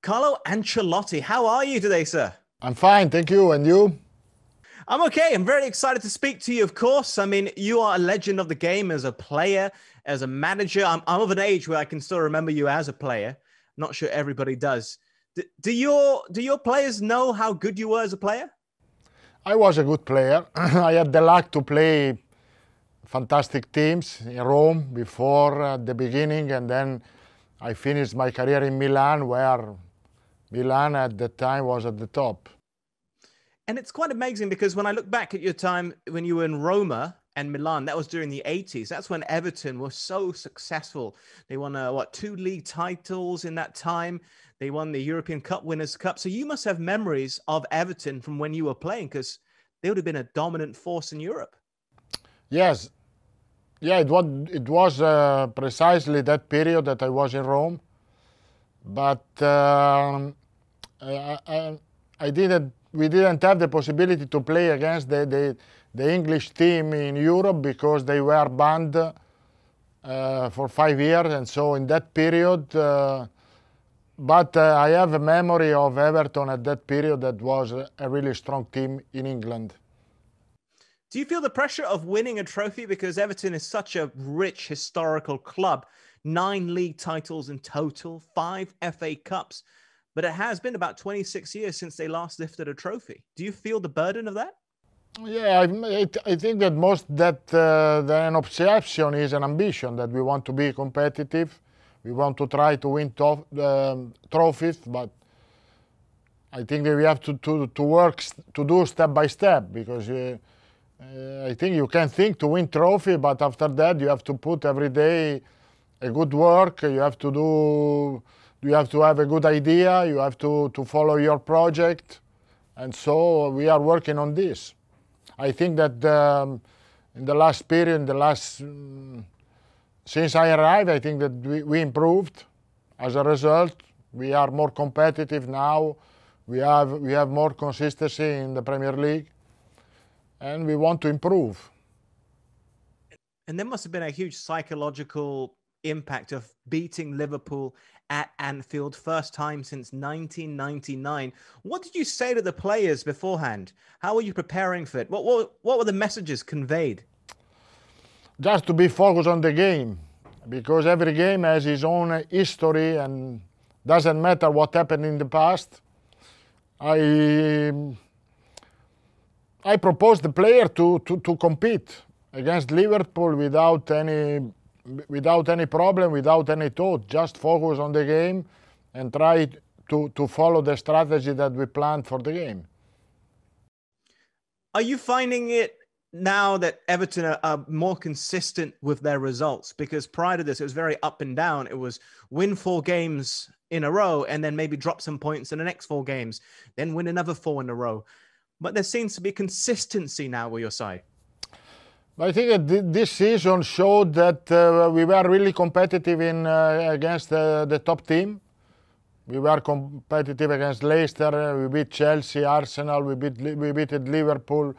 Carlo Ancelotti, how are you today, sir? I'm fine, thank you. And you? I'm okay. I'm very excited to speak to you, of course. I mean, you are a legend of the game as a player, as a manager. I'm of an age where I can still remember you as a player. Not sure everybody does. Do your players know how good you were as a player? I was a good player. I had the luck to play fantastic teams in Rome before the beginning, and then I finished my career in Milan, where Milan at the time was at the top. And it's quite amazing because when I look back at your time when you were in Roma and Milan, that was during the 80s. That's when Everton was so successful. They won, two league titles in that time. They won the European Cup Winners' Cup. So you must have memories of Everton from when you were playing because they would have been a dominant force in Europe. Yes, yeah, it was precisely that period that I was in Rome, but I didn't. We didn't have the possibility to play against the English team in Europe because they were banned for 5 years, and so in that period. But I have a memory of Everton at that period that was a really strong team in England. Do you feel the pressure of winning a trophy because Everton is such a rich historical club? 9 league titles in total, 5 FA Cups. But it has been about 26 years since they last lifted a trophy. Do you feel the burden of that? Yeah, I think that an obsession is an ambition, that we want to be competitive. We want to try to win trophies, but I think that we have to work to do step by step, because I think you can think to win trophy, but after that you have to put every day a good work. You have to have a good idea. You have to follow your project, and so we are working on this. I think that in the last period, since I arrived, I think that we improved. As a result, we are more competitive now. We have more consistency in the Premier League, and we want to improve. And there must have been a huge psychological impact of beating Liverpool at Anfield, first time since 1999. What did you say to the players beforehand? How were you preparing for it? What were the messages conveyed? Just to be focused on the game, because every game has its own history, and doesn't matter what happened in the past. I proposed the player to compete against Liverpool without any problem, without any thought. Just focus on the game and try to follow the strategy that we planned for the game. Are you finding it now that Everton are more consistent with their results? Because prior to this, it was very up and down. It was win 4 games in a row and then maybe drop some points in the next 4 games, then win another 4 in a row. But there seems to be consistency now with your side. I think that this season showed that we were really competitive against the top team. We were competitive against Leicester. We beat Chelsea, Arsenal. We beat Liverpool.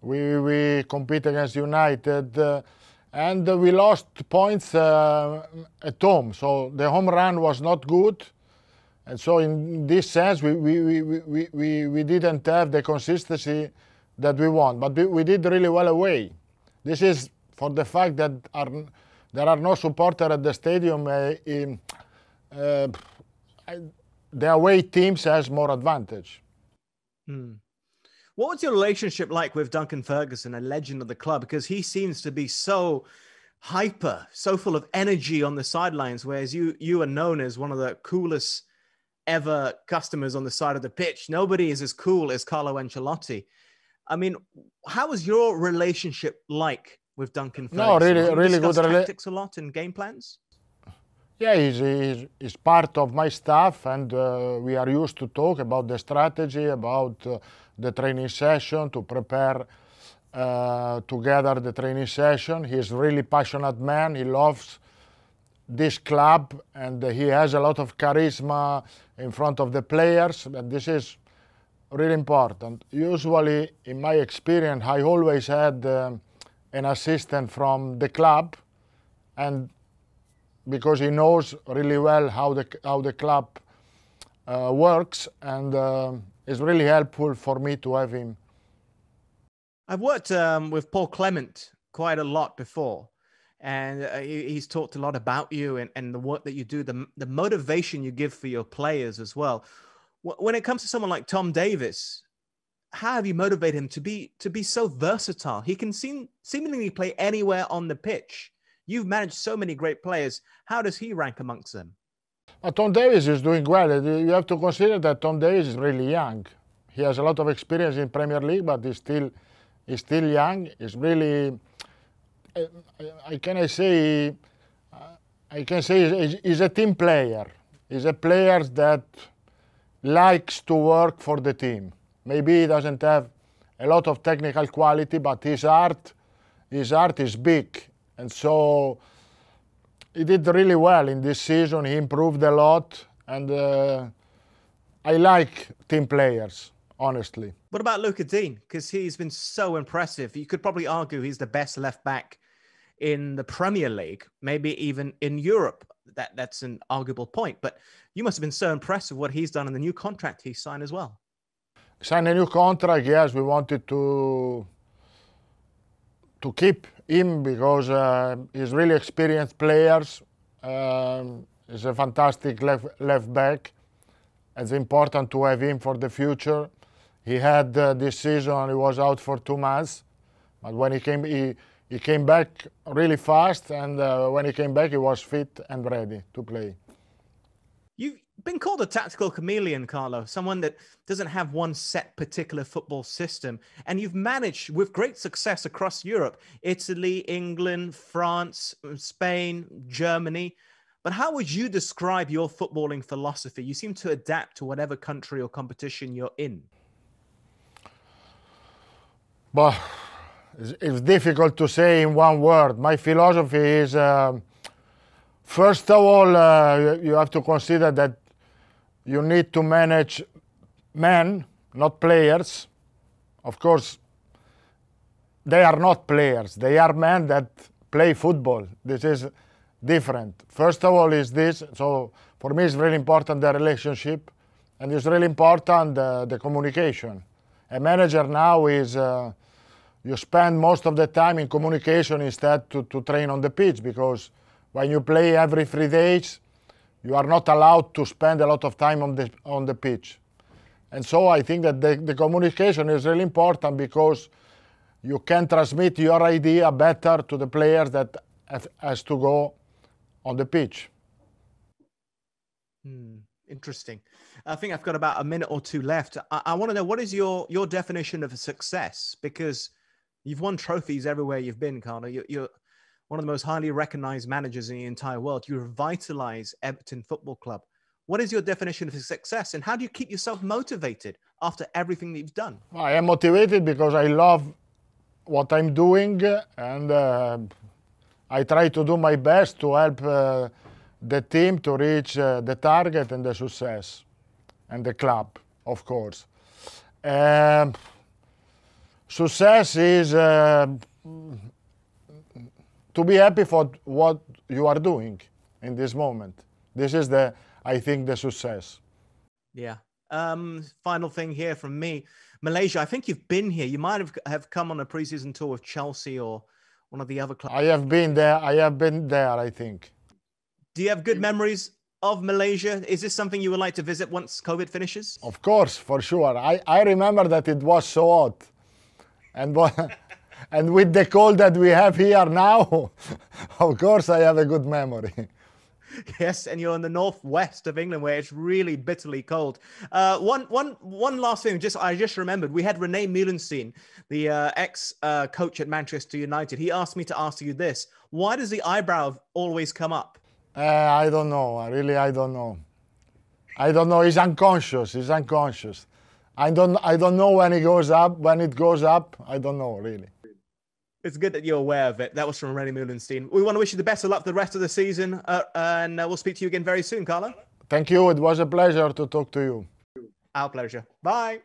We compete against United, and we lost points at home. So the home run was not good, and so in this sense we didn't have the consistency that we want. But we did really well away. This is for the fact that there are no supporters at the stadium. The away teams has more advantage. What was your relationship like with Duncan Ferguson, a legend of the club? Because he seems to be so hyper, so full of energy on the sidelines, whereas you are known as one of the coolest ever customers on the side of the pitch. Nobody is as cool as Carlo Ancelotti. I mean, how was your relationship like with Duncan Ferguson? No, really good. Tactics a lot and game plans? Yeah, he's part of my staff, and we are used to talk about the strategy, about the training session, to prepare together the training session. He's a really passionate man. He loves this club, and he has a lot of charisma in front of the players, and this is really important. Usually, in my experience, I always had an assistant from the club, and because he knows really well how the club works, and it's really helpful for me to have him. I've worked with Paul Clement quite a lot before, and he's talked a lot about you and the work that you do, the motivation you give for your players as well. When it comes to someone like Tom Davies, how have you motivated him to be so versatile? He can seemingly play anywhere on the pitch. You've managed so many great players. How does he rank amongst them? Tom Davies is doing well. You have to consider that Tom Davies is really young. He has a lot of experience in Premier League, but he's still young. He's really, I can say he's a team player. He's a player that likes to work for the team. Maybe he doesn't have a lot of technical quality, but his heart is big. And so he did really well in this season. He improved a lot, and I like team players, honestly. What about Luca Dean? Because he's been so impressive. You could probably argue he's the best left back in the Premier League, maybe even in Europe. That's an arguable point. But you must have been so impressed with what he's done in the new contract he signed as well. Signed a new contract, yes. We wanted to keep him because he's really experienced players. He's a fantastic left back. It's important to have him for the future. He had this season, he was out for 2 months, but when he came back really fast, and when he came back, he was fit and ready to play. You've been called a tactical chameleon, Carlo, someone that doesn't have one set particular football system, and you've managed with great success across Europe, Italy, England, France, Spain, Germany. But how would you describe your footballing philosophy? You seem to adapt to whatever country or competition you're in. But it's difficult to say in one word. My philosophy is, first of all, you have to consider that you need to manage men, not players. Of course, they are not players. They are men that play football. This is different. First of all is this. So for me, it's really important, the relationship. And it's really important, the communication. A manager now is, you spend most of the time in communication instead to train on the pitch, because when you play every 3 days, you are not allowed to spend a lot of time on the pitch. And so I think that the communication is really important, because you can transmit your idea better to the players that has to go on the pitch. Interesting. I think I've got about a minute or two left. I want to know, what is your definition of a success? Because you've won trophies everywhere you've been, Carlo. You're one of the most highly recognized managers in the entire world. You revitalize Everton Football Club. What is your definition of success, and how do you keep yourself motivated after everything that you've done? I am motivated because I love what I'm doing, and I try to do my best to help the team to reach the target and the success, and the club, of course. Success is to be happy for what you are doing in this moment. This is I think, the success. Yeah. Final thing here from me. Malaysia, I think you've been here. You might have come on a preseason tour with Chelsea or one of the other clubs. I have been there, I think. Do you have good memories of Malaysia? Is this something you would like to visit once COVID finishes? Of course, for sure. I remember that it was so hot. And and with the cold that we have here now, of course I have a good memory. Yes, and you're in the northwest of England, where it's really bitterly cold. One last thing, I just remembered. We had René Meulensteen, the ex-coach at Manchester United. He asked me to ask you this: why does the eyebrow always come up? I don't know. Really, I don't know. I don't know. He's unconscious. He's unconscious. I don't know when it goes up. When it goes up, I don't know really. It's good that you're aware of it. That was from René Meulensteen. We want to wish you the best of luck for the rest of the season, and we'll speak to you again very soon, Carlo. Thank you. It was a pleasure to talk to you. Our pleasure. Bye.